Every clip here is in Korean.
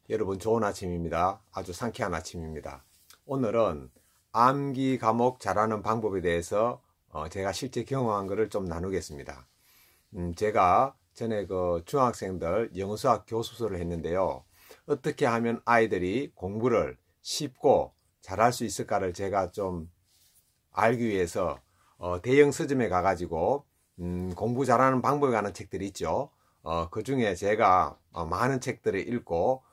여러분 좋은 아침입니다. 아주 상쾌한 아침입니다. 오늘은 암기 과목 잘하는 방법에 대해서 제가 실제 경험한 것을 좀 나누겠습니다. 제가 전에 중학생들 영어 수학 교습소를 했는데요. 어떻게 하면 아이들이 공부를 쉽고 잘할 수 있을까를 제가 좀 알기 위해서 대형 서점에 가가지고 공부 잘하는 방법에 관한 책들이 있죠. 그 중에 제가 많은 책들을 읽고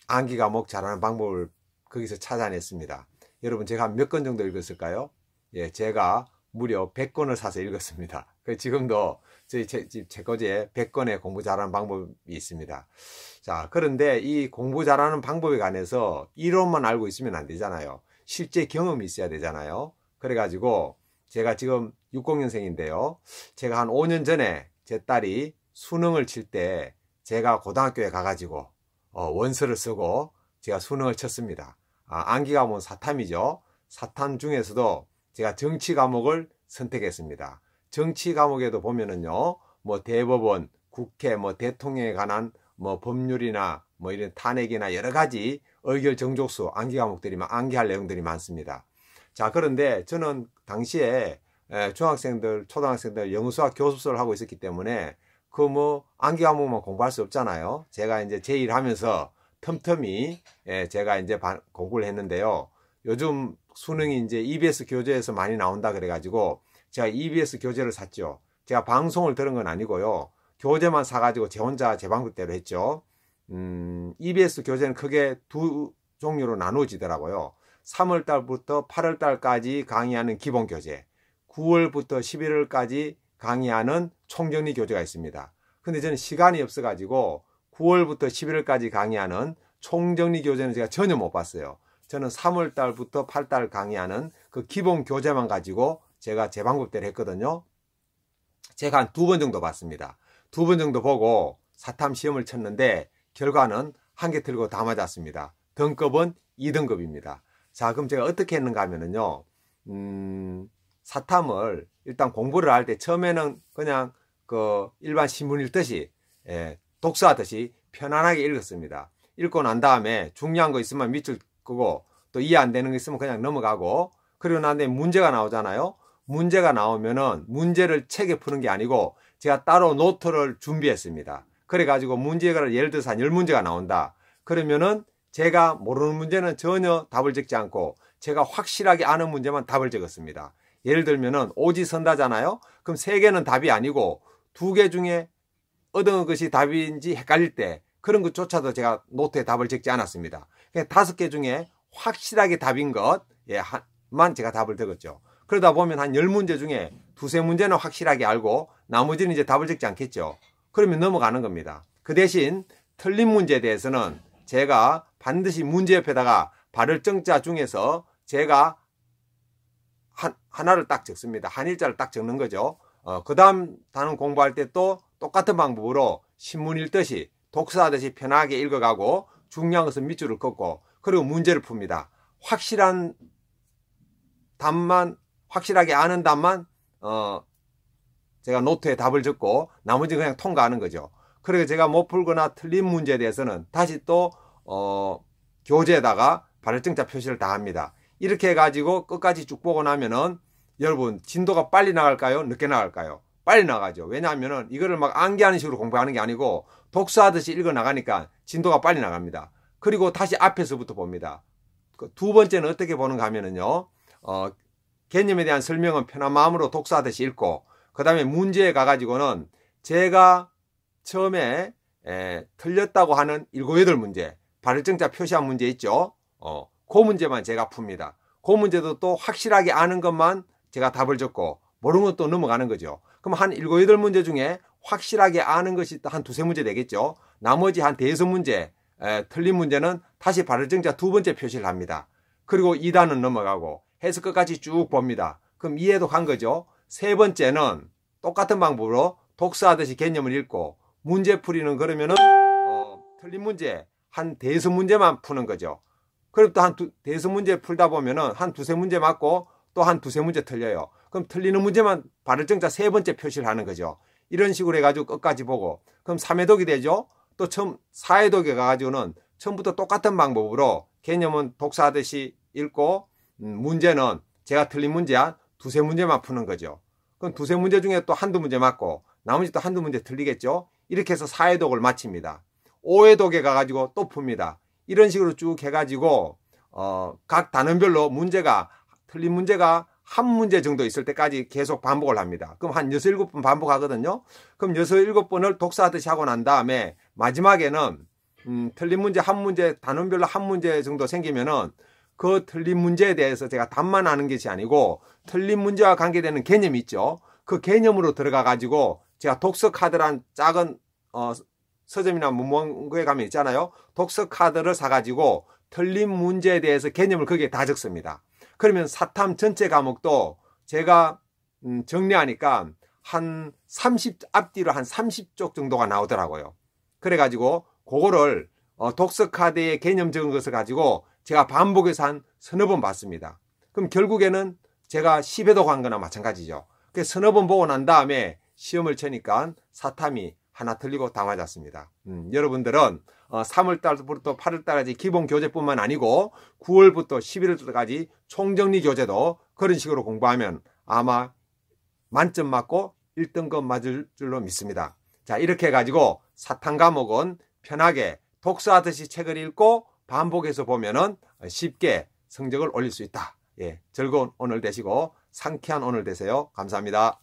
암기 과목 잘하는 방법을 거기서 찾아냈습니다. 여러분 제가 몇 권 정도 읽었을까요? 예, 제가 무려 100권을 사서 읽었습니다. 지금도 저희 제 거지에 100권의 공부 잘하는 방법이 있습니다. 자, 그런데 이 공부 잘하는 방법에 관해서 이론만 알고 있으면 안 되잖아요. 실제 경험이 있어야 되잖아요. 그래가지고 제가 지금 60년생인데요. 제가 한 5년 전에 제 딸이 수능을 칠 때 제가 고등학교에 가가지고 원서를 쓰고 제가 수능을 쳤습니다. 암기 과목은 사탐이죠. 사탐 중에서도 제가 정치 과목을 선택했습니다. 정치 과목에도 보면은요, 뭐 대법원, 국회, 뭐 대통령에 관한 뭐 법률이나 뭐 이런 탄핵이나 여러 가지 의결 정족수 암기 과목들이 암기할 내용들이 많습니다. 자, 그런데 저는 당시에 중학생들, 초등학생들 영어 수학 교습소를 하고 있었기 때문에 암기 과목만 공부할 수 없잖아요. 제가 이제 제 일 하면서 틈틈이 제가 이제 공부를 했는데요. 요즘 수능이 이제 EBS 교재에서 많이 나온다 그래가지고 제가 EBS 교재를 샀죠. 제가 방송을 들은 건 아니고요. 교재만 사가지고 제 혼자 제 방법대로 했죠. EBS 교재는 크게 두 종류로 나누어지더라고요. 3월달부터 8월달까지 강의하는 기본 교재, 9월부터 11월까지 강의하는 총정리 교재가 있습니다. 근데 저는 시간이 없어가지고 9월부터 11월까지 강의하는 총정리 교재는 제가 전혀 못 봤어요. 저는 3월달부터 8달 강의하는 그 기본 교재만 가지고 제가 제 방법대로 했거든요. 제가 한 2번 정도 봤습니다. 2번 정도 보고 사탐 시험을 쳤는데 결과는 한 개 틀고 다 맞았습니다. 등급은 2등급입니다. 자, 그럼 제가 어떻게 했는가 하면은요, 사탐을 일단 공부를 할 때 처음에는 그냥 일반 신문 읽듯이, 독서하듯이 편안하게 읽었습니다. 읽고 난 다음에 중요한 거 있으면 밑줄 끄고 또 이해 안 되는 거 있으면 그냥 넘어가고, 그리고 난 다음에 문제가 나오잖아요. 문제가 나오면은 문제를 책에 푸는 게 아니고 제가 따로 노트를 준비했습니다. 그래가지고 문제를 예를 들어서 한 10문제가 나온다. 그러면은 제가 모르는 문제는 전혀 답을 적지 않고 제가 확실하게 아는 문제만 답을 적었습니다. 예를 들면은 오지선다잖아요. 그럼 3개는 답이 아니고 2개 중에 어떤 것이 답인지 헷갈릴 때 그런 것조차도 제가 노트에 답을 적지 않았습니다. 그냥 5개 중에 확실하게 답인 것만 제가 답을 적었죠. 그러다 보면 한 10문제 중에 2-3문제는 확실하게 알고 나머지는 이제 답을 적지 않겠죠. 그러면 넘어가는 겁니다. 그 대신 틀린 문제에 대해서는 제가 반드시 문제 옆에다가 발을 정자 중에서 제가 하나를 딱 적습니다. 한 일자를 딱 적는 거죠. 그 다음 단원 공부할 때 또 똑같은 방법으로 신문 읽듯이 독서하듯이 편하게 읽어가고 중요한 것은 밑줄을 긋고 그리고 문제를 풉니다. 확실한 답만, 확실하게 아는 답만 제가 노트에 답을 적고 나머지는 그냥 통과하는 거죠. 그리고 제가 못 풀거나 틀린 문제에 대해서는 다시 또 교재에다가 발열정자 표시를 다 합니다. 이렇게 해가지고 끝까지 쭉 보고 나면은 여러분 진도가 빨리 나갈까요? 늦게 나갈까요? 빨리 나가죠. 왜냐하면은 이거를 막 암기하는 식으로 공부하는 게 아니고 독서하듯이 읽어 나가니까 진도가 빨리 나갑니다. 그리고 다시 앞에서부터 봅니다. 두 번째는 어떻게 보는가 하면은요, 개념에 대한 설명은 편한 마음으로 독서하듯이 읽고, 그 다음에 문제에 가가지고는 제가 처음에 틀렸다고 하는 7, 8문제, 발열정자 표시한 문제 있죠? 그 문제만 제가 풉니다. 그 문제도 또 확실하게 아는 것만 제가 답을 적고 모르는 것도 넘어가는 거죠. 그럼 한 7, 8문제 중에 확실하게 아는 것이 한 2-3문제 되겠죠. 나머지 한 5-6문제 틀린 문제는 다시 발열정자 2번째 표시를 합니다. 그리고 2단은 넘어가고 해서 끝까지 쭉 봅니다. 그럼 이해도 간 거죠. 3번째는 똑같은 방법으로 독서하듯이 개념을 읽고 문제 풀이는 그러면은 틀린 문제 한 5문제만 푸는 거죠. 그리고 또 한 5문제 풀다 보면은 한 2-3문제 맞고 또 한 2-3문제 틀려요. 그럼 틀리는 문제만 발열정자 3번째 표시를 하는 거죠. 이런 식으로 해가지고 끝까지 보고 그럼 3회독이 되죠. 또 처음 사회독에 가가지고는 처음부터 똑같은 방법으로 개념은 독서하듯이 읽고 문제는 제가 틀린 문제 한 두세 문제만 푸는 거죠. 그럼 두세 문제 중에 또 한두 문제 맞고 나머지 또 한두 문제 틀리겠죠. 이렇게 해서 사회독을 마칩니다. 오회독에 가가지고 또 풉니다. 이런 식으로 쭉 해가지고 각 단원별로 틀린 문제가 한 문제 정도 있을 때까지 계속 반복을 합니다. 그럼 한 6, 7번 반복하거든요. 그럼 6, 7번을 독서하듯이 하고 난 다음에 마지막에는 틀린 문제 한 문제, 단원별로 한 문제 정도 생기면은 그 틀린 문제에 대해서 제가 답만 아는 것이 아니고 틀린 문제와 관계되는 개념이 있죠. 그 개념으로 들어가 가지고 제가 독서 카드란 작은 서점이나 문방구에 가면 있잖아요. 독서 카드를 사가지고 틀린 문제에 대해서 개념을 거기에 다 적습니다. 그러면 사탐 전체 과목도 제가 정리하니까 앞뒤로 한 30쪽 정도가 나오더라고요. 그래가지고 그거를 독서 카드에 개념 적은 것을 가지고 제가 반복해서 한 서너 번 봤습니다. 그럼 결국에는 제가 10회독 한 거나 마찬가지죠. 그래서 서너 번 보고 난 다음에 시험을 치니까 사탐이 하나 틀리고 다 맞았습니다. 여러분들은 3월달부터 8월달까지 기본 교재뿐만 아니고 9월부터 11월까지 총정리 교재도 그런 식으로 공부하면 아마 만점 맞고 1등급 맞을 줄로 믿습니다. 자, 이렇게 해가지고 사탐 과목은 편하게 독서하듯이 책을 읽고 반복해서 보면은 쉽게 성적을 올릴 수 있다. 예, 즐거운 오늘 되시고 상쾌한 오늘 되세요. 감사합니다.